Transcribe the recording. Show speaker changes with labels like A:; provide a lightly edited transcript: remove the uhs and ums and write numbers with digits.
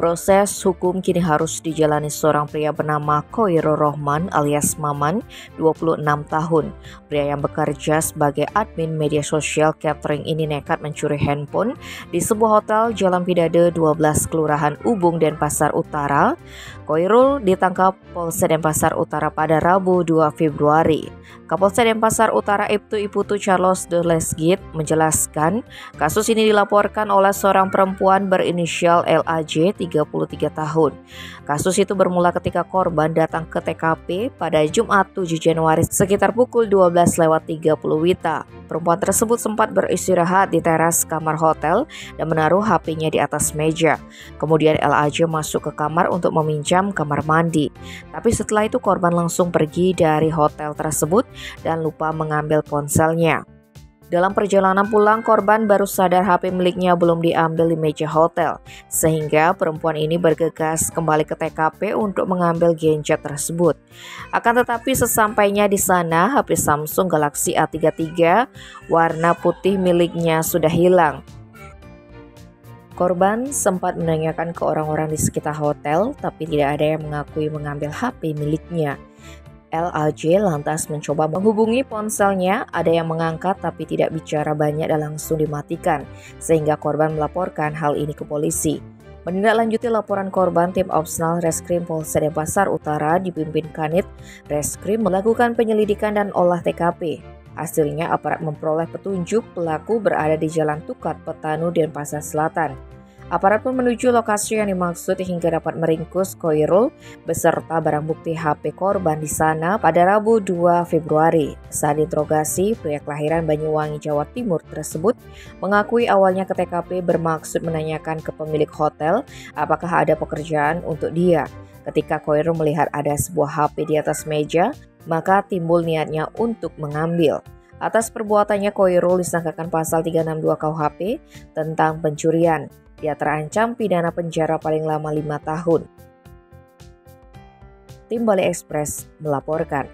A: Proses hukum kini harus dijalani seorang pria bernama Khoirul Rohman alias Maman, 26 tahun. Pria yang bekerja sebagai admin media sosial catering ini nekat mencuri handphone di sebuah hotel Jalan Pidade 12 Kelurahan Ubung, Denpasar Utara. Khoirul ditangkap Polsek Denpasar Utara pada Rabu 2 Februari. Kapolsek Denpasar Utara Ibtu Iputu Charles de Lesgit menjelaskan kasus ini dilaporkan oleh seorang perempuan berinisial LAJ 33 tahun. Kasus itu bermula ketika korban datang ke TKP pada Jumat 7 Januari sekitar pukul 12.30 WITA. Perempuan tersebut sempat beristirahat di teras kamar hotel dan menaruh HP-nya di atas meja. Kemudian LAJ masuk ke kamar untuk meminjam kamar mandi. Tapi setelah itu korban langsung pergi dari hotel tersebut dan lupa mengambil ponselnya. Dalam perjalanan pulang, korban baru sadar HP miliknya belum diambil di meja hotel, sehingga perempuan ini bergegas kembali ke TKP untuk mengambil gadget tersebut. Akan tetapi sesampainya di sana, HP Samsung Galaxy A33 warna putih miliknya sudah hilang. Korban sempat menanyakan ke orang-orang di sekitar hotel, tapi tidak ada yang mengakui mengambil HP miliknya. LAJ lantas mencoba menghubungi ponselnya, ada yang mengangkat tapi tidak bicara banyak dan langsung dimatikan, sehingga korban melaporkan hal ini ke polisi. Menindaklanjuti laporan korban, tim Opsnal Reskrim Polsek Denpasar Utara dipimpin Kanit Reskrim melakukan penyelidikan dan olah TKP. Hasilnya aparat memperoleh petunjuk pelaku berada di Jalan Tukat Petanu, Denpasar Selatan. Aparat pun menuju lokasi yang dimaksud hingga dapat meringkus Khoirul beserta barang bukti HP korban di sana pada Rabu 2 Februari. Saat diinterogasi, pria kelahiran Banyuwangi, Jawa Timur tersebut mengakui awalnya ke TKP bermaksud menanyakan ke pemilik hotel apakah ada pekerjaan untuk dia. Ketika Khoirul melihat ada sebuah HP di atas meja, maka timbul niatnya untuk mengambil. Atas perbuatannya, Khoirul disangkakan pasal 362 KUHP tentang pencurian. Dia terancam pidana penjara paling lama 5 tahun. Tim Bali Express melaporkan.